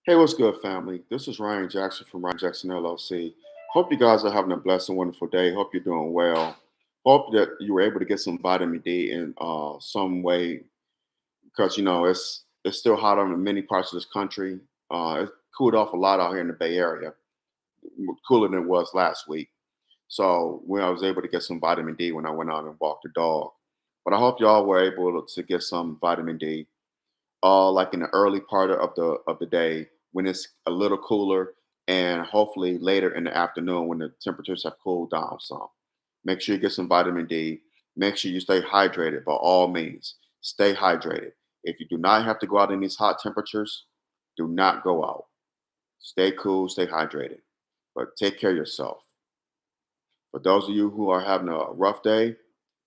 Hey, what's good, family? This is Ryan Jackson from Ryan Jackson LLC. Hope you guys are having a blessed and wonderful day. Hope you're doing well. Hope that you were able to get some vitamin D in some way because it's still hot in many parts of this country. It cooled off a lot out here in the Bay Area, cooler than it was last week. So when I was able to get some vitamin D when I went out and walked the dog. But I hope y'all were able to get some vitamin D like in the early part of the day when it's a little cooler, and hopefully later in the afternoon when the temperatures have cooled down some. Make sure you get some vitamin D. Make sure you stay hydrated by all means. Stay hydrated. If you do not have to go out in these hot temperatures, do not go out. Stay cool, stay hydrated, but take care of yourself. For those of you who are having a rough day,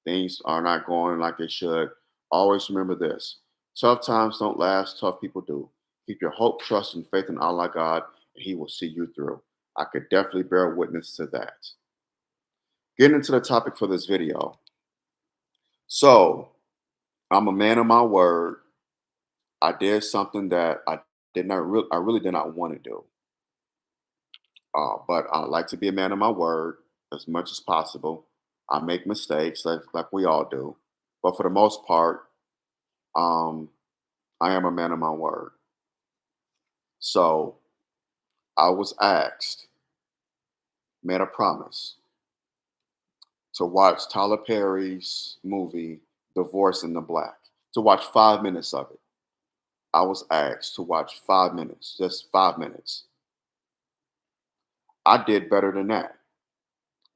things are not going like they should. Always remember this: tough times don't last, tough people do. Keep your hope, trust, and faith in Allah God, and He will see you through. I could definitely bear witness to that. Getting into the topic for this video. So, I'm a man of my word. I did something that I really did not want to do. But I like to be a man of my word as much as possible. I make mistakes like we all do. But for the most part, um, I am a man of my word. So I was asked, made a promise to watch Tyler Perry's movie Divorce in the Black, to watch 5 minutes of it. I was asked to watch 5 minutes, just 5 minutes. I did better than that.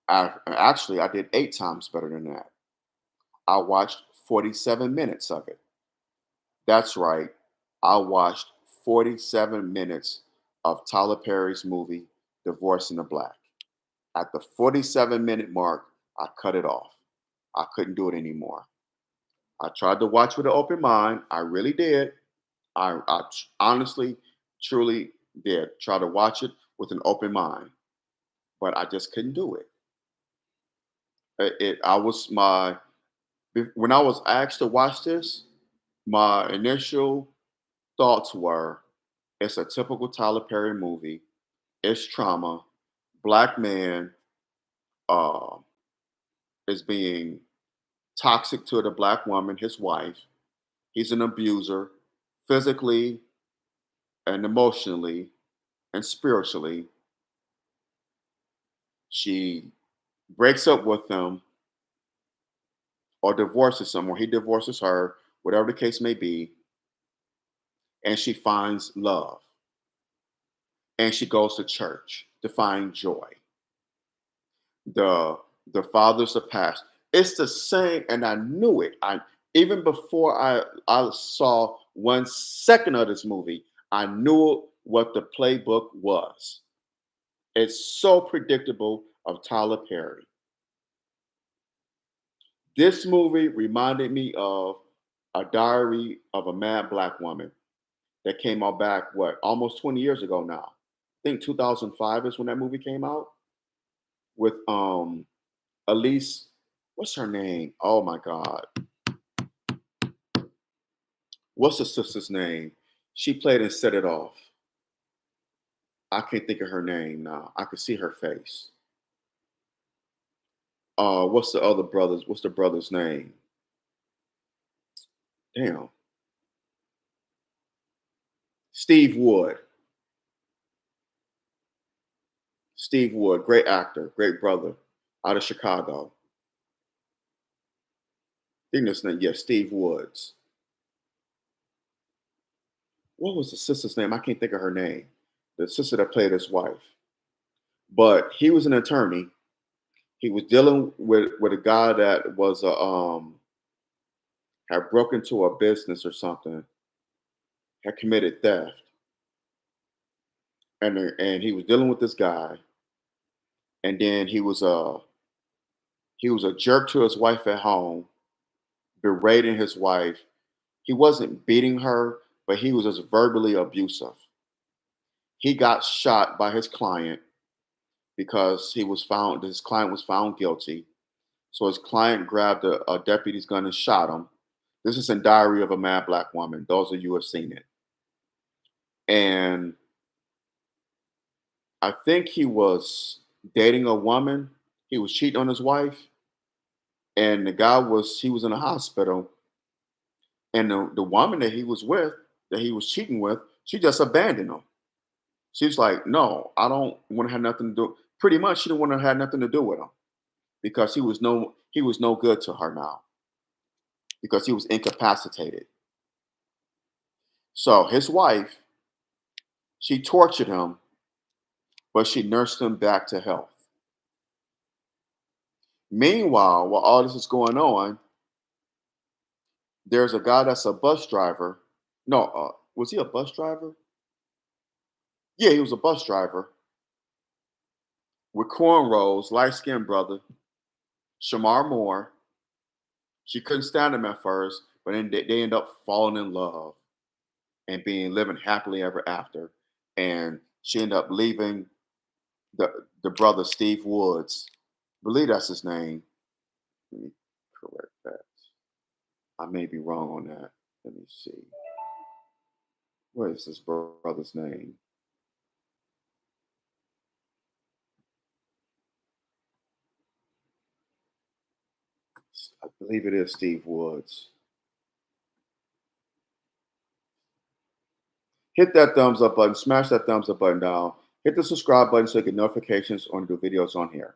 I did 8 times better than that. I watched 47 minutes of it. That's right. I watched 47 minutes of Tyler Perry's movie Divorce in the Black. At the 47-minute mark, I cut it off. I couldn't do it anymore. I tried to watch with an open mind. I really did. Honestly, truly did try to watch it with an open mind, but I just couldn't do it. I was my when I was asked to watch this, my initial thoughts were, it's a typical Tyler Perry movie. It's trauma. Black man uh, is being toxic to the black woman, his wife. He's an abuser, physically and emotionally and spiritually. She breaks up with him or divorces him, or he divorces her, whatever the case may be, and she finds love. And she goes to church to find joy. The the fathers are past. It's the same, and I knew it. I even before I saw 1 second of this movie, I knew what the playbook was. It's so predictable of Tyler Perry. This movie reminded me of A Diary of a Mad Black Woman that came out back what almost 20 years ago now. I think 2005 is when that movie came out with Elise, what's her name? Oh my God. What's the sister's name? She played and Set It Off. I can't think of her name now. I could see her face. What's the other brothers? What's the brother's name? Damn. Steve Wood. Steve Wood, great actor, great brother out of Chicago. I think that's name, yeah, Steve Woods. What was the sister's name? I can't think of her name. The sister that played his wife. But he was an attorney. He was dealing with a guy that was a had broken into a business or something, had committed theft, and he was dealing with this guy, and then he was a jerk to his wife at home, berating his wife. He wasn't beating her, but he was just verbally abusive. He got shot by his client because his client was found guilty. So his client grabbed a deputy's gun and shot him. This is in Diary of a Mad Black Woman. Those of you who have seen it. And I think he was dating a woman. He was cheating on his wife, and the guy was he was in a hospital, and the woman that he was with, that he was cheating with, she just abandoned him. She's like, "No, I don't want to have nothing to do." Pretty much, she didn't want to have nothing to do with him because he was no good to her now because he was incapacitated. So his wife, she tortured him, but she nursed him back to health. Meanwhile, while all this is going on, there's a guy that's a bus driver. No, was he a bus driver? Yeah, he was a bus driver with cornrows, light skinned brother, Shamar Moore. She couldn't stand him at first, but then they end up falling in love and being living happily ever after. And she ended up leaving the brother Steve Woods. I believe that's his name. Let me correct that. I may be wrong on that. Let me see. What is this brother's name? I believe it is Steve Woods. Hit that thumbs up button, smash that thumbs up button down, hit the subscribe button so you get notifications on the videos on here.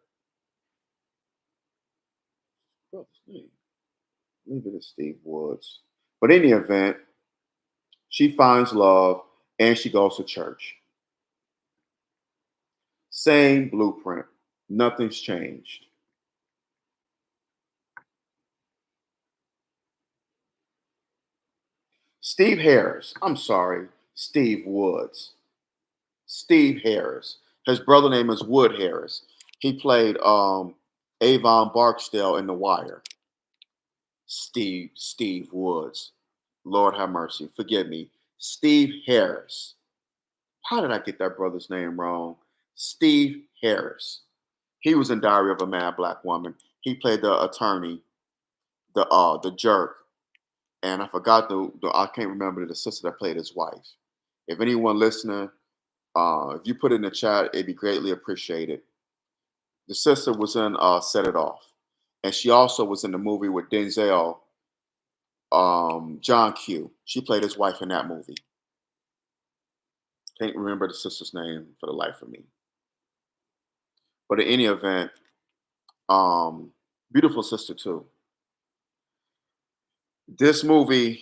Brother's name. I believe it is Steve Woods. But in the event, she finds love and she goes to church. Same blueprint. Nothing's changed. Steve Harris. I'm sorry, Steve Woods. Steve Harris. His brother name is Wood Harris. He played Avon Barksdale in The Wire. Steve Woods. Lord have mercy. Forgive me. Steve Harris. How did I get that brother's name wrong? Steve Harris. He was in Diary of a Mad Black Woman. He played the attorney, the jerk, and I forgot the I can't remember the sister that played his wife. If anyone listening, if you put it in the chat, it'd be greatly appreciated. The sister was in Set It Off, and she also was in the movie with Denzel, John Q. She played his wife in that movie. Can't remember the sister's name for the life of me. But in any event, um, beautiful sister too. This movie,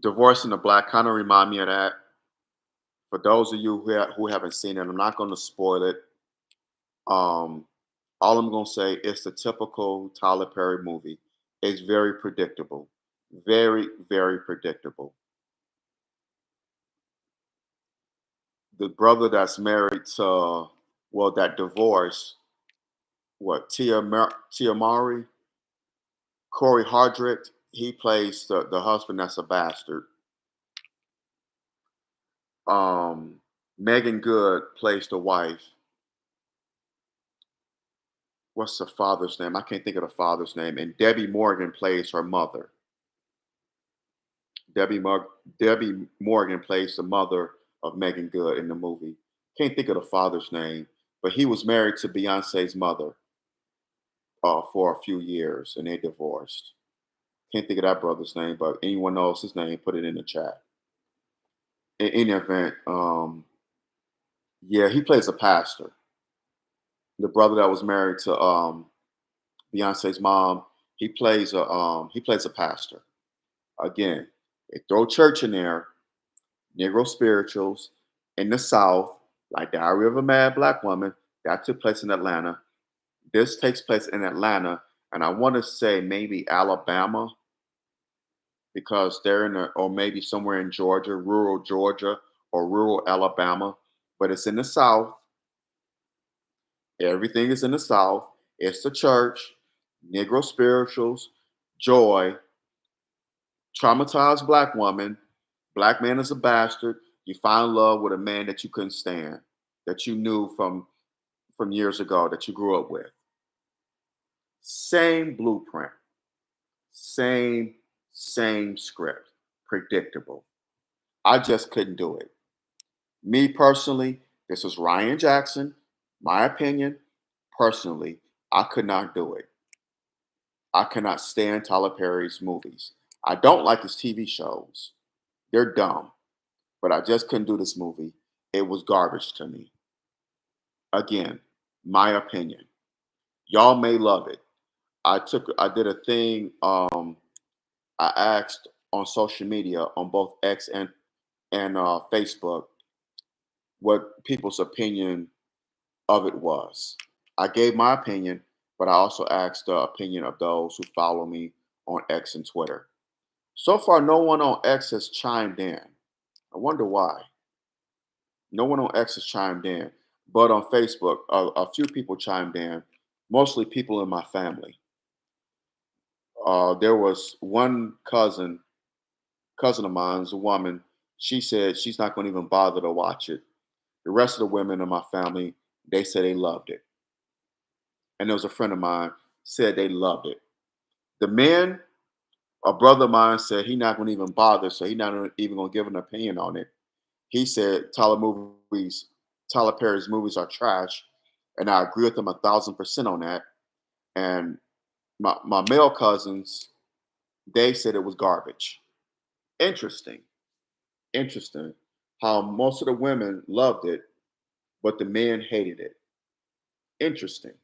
Divorcing the Black, kind of remind me of that. For those of you who haven't seen it, I'm not going to spoil it. Um, all I'm going to say is the typical Tyler Perry movie. It's very predictable, very very predictable. The brother that's married to, well, that divorced, what, Tia Mowry, Corey Hardrick. He plays the husband that's a bastard. Megan Good plays the wife. What's the father's name? I can't think of the father's name. And Debbie Morgan plays her mother. Debbie Morgan plays the mother of Megan Good in the movie. Can't think of the father's name, but he was married to Beyonce's mother for a few years, and they divorced. Can't think of that brother's name, but anyone knows his name, put it in the chat. In any event, yeah, he plays a pastor. The brother that was married to Beyonce's mom, he plays a pastor. Again, they throw church in there, Negro spirituals in the South, like Diary of a Mad Black Woman. That took place in Atlanta. This takes place in Atlanta, and I want to say maybe Alabama because they're in or maybe somewhere in Georgia, or rural Alabama, but it's in the South. Everything is in the South. It's the church, Negro spirituals, joy, traumatized black woman, black man is a bastard. You find love with a man that you couldn't stand, that you knew from years ago, that you grew up with. Same blueprint, same same script, predictable. I just couldn't do it. Me personally, This is Ryan Jackson. My opinion, personally, I could not do it. I cannot stand Tyler Perry's movies. I don't like his TV shows. They're dumb, but I just couldn't do this movie. It was garbage to me. Again, my opinion. Y'all may love it. I did a thing. I asked on social media on both X and Facebook what people's opinion of it was. I gave my opinion, but I also asked the opinion of those who follow me on X and Twitter. So far, no one on X has chimed in. I wonder why. No one on X has chimed in, but on Facebook, a few people chimed in, mostly people in my family. There was one cousin of mine, is a woman. She said she's not going to even bother to watch it. The rest of the women in my family, they said they loved it. And there was a friend of mine said they loved it. The men, a brother of mine said he not going to even bother, so he not even going to give an opinion on it. He said Tyler Perry's movies are trash, and I agree with him 1,000% on that. And my male cousins, they said it was garbage. Interesting, interesting. How most of the women loved it, but the men hated it. Interesting.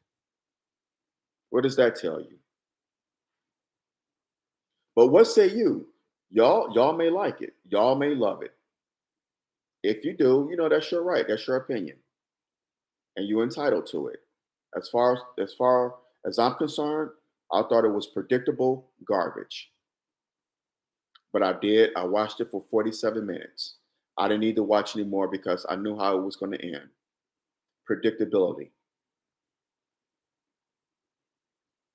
What does that tell you? But what say you? Y'all may like it. Y'all may love it. If you do, that's your right. That's your opinion, and you're entitled to it. As far as I'm concerned, I thought it was predictable garbage. But I did. I watched it for 47 minutes. I didn't need to watch anymore because I knew how it was going to end. Predictability.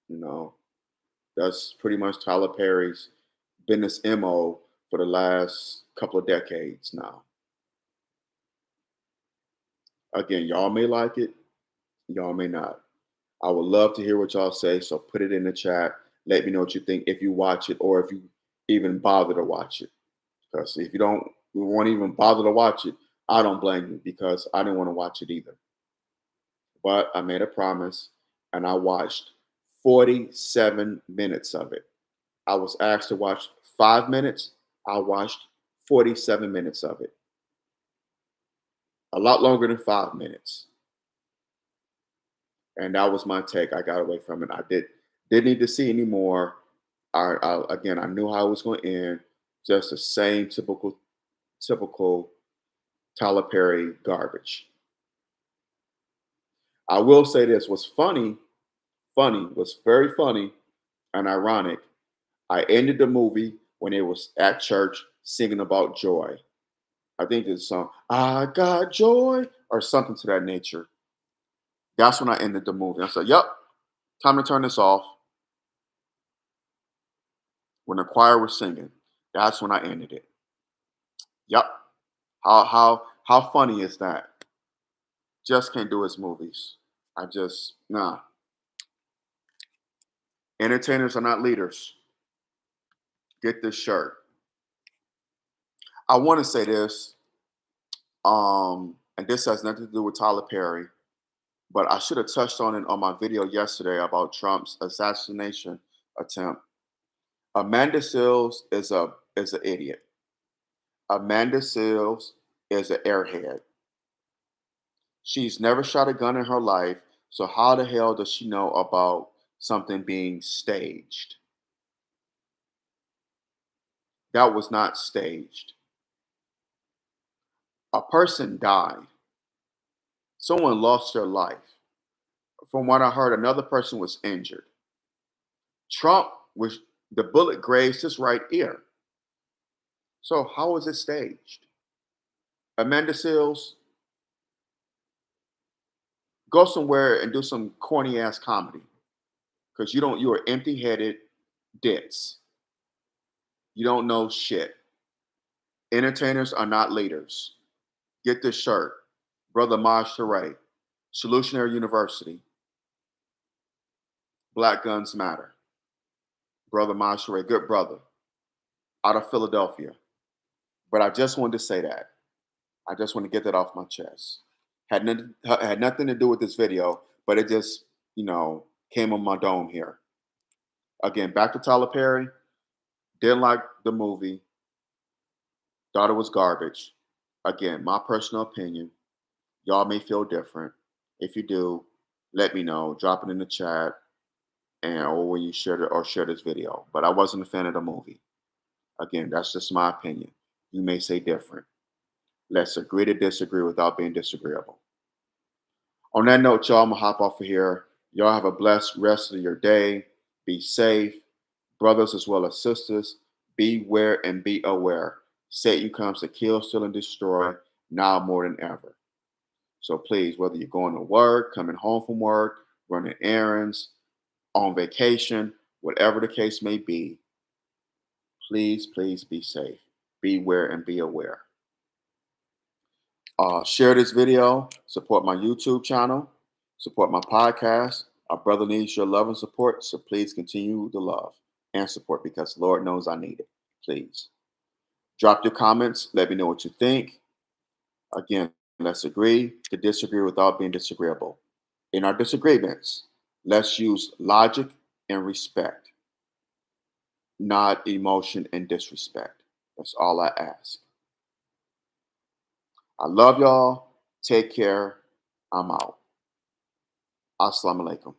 You know, that's pretty much Tyler Perry's business MO for the last couple of decades now. Again, y'all may like it, y'all may not. I would love to hear what y'all say, so put it in the chat. Let me know what you think if you watch it or if you even bother to watch it. Because if you won't even bother to watch it, I don't blame you because I didn't want to watch it either. But I made a promise and I watched 47 minutes of it. I was asked to watch 5 minutes. I watched 47 minutes of it. A lot longer than 5 minutes. And that was my take. I got away from it. Didn't need to see anymore. Again, I knew how it was going to end. Just the same typical Tyler Perry garbage. I will say this was was very funny and ironic. I ended the movie when it was at church singing about joy. I think it's a song, I got joy, or something to that nature. That's when I ended the movie. I said, yep, time to turn this off. When the choir was singing, that's when I ended it. Yep. How funny is that? Just can't do his movies. I just nah. Entertainers are not leaders. Get this shirt. I want to say this, and this has nothing to do with Tyler Perry, but I should have touched on it on my video yesterday about Trump's assassination attempt. Amanda Seals is an idiot. Amanda Seals is an airhead. She's never shot a gun in her life, so how the hell does she know about something being staged? That was not staged. A person died. Someone lost their life. From what I heard, another person was injured. Trump was the bullet grazed his right ear. So how was it staged? Amanda Seals, go somewhere and do some corny ass comedy. Because you are empty headed dits. You don't know shit. Entertainers are not leaders. Get this shirt. Brother Maj Toure, Solutionary University. Black Guns Matter. Brother Maj Toure, good brother, out of Philadelphia. But I just wanted to say that. I just want to get that off my chest. Had nothing to do with this video, but it just, came on my dome here. Again, back to Tyler Perry. Didn't like the movie. Thought it was garbage. Again, my personal opinion. Y'all may feel different. If you do, let me know. Drop it in the chat and or when you share this video. But I wasn't a fan of the movie. Again, that's just my opinion. You may say different. Let's agree to disagree without being disagreeable. On that note, y'all, I'm gonna hop off of here. Y'all have a blessed rest of your day. Be safe, brothers as well as sisters. Beware and be aware. Satan comes to kill, steal, and destroy now more than ever. So please, whether you're going to work, coming home from work, running errands, on vacation, whatever the case may be, please, please be safe. Beware and be aware. Share this video, support my YouTube channel, support my podcast. Our brother needs your love and support, so please continue the love and support because Lord knows I need it. Please. Drop your comments. Let me know what you think. Again, let's agree to disagree without being disagreeable. In our disagreements, let's use logic and respect, not emotion and disrespect. That's all I ask. I love y'all. Take care. I'm out. Assalamu alaikum.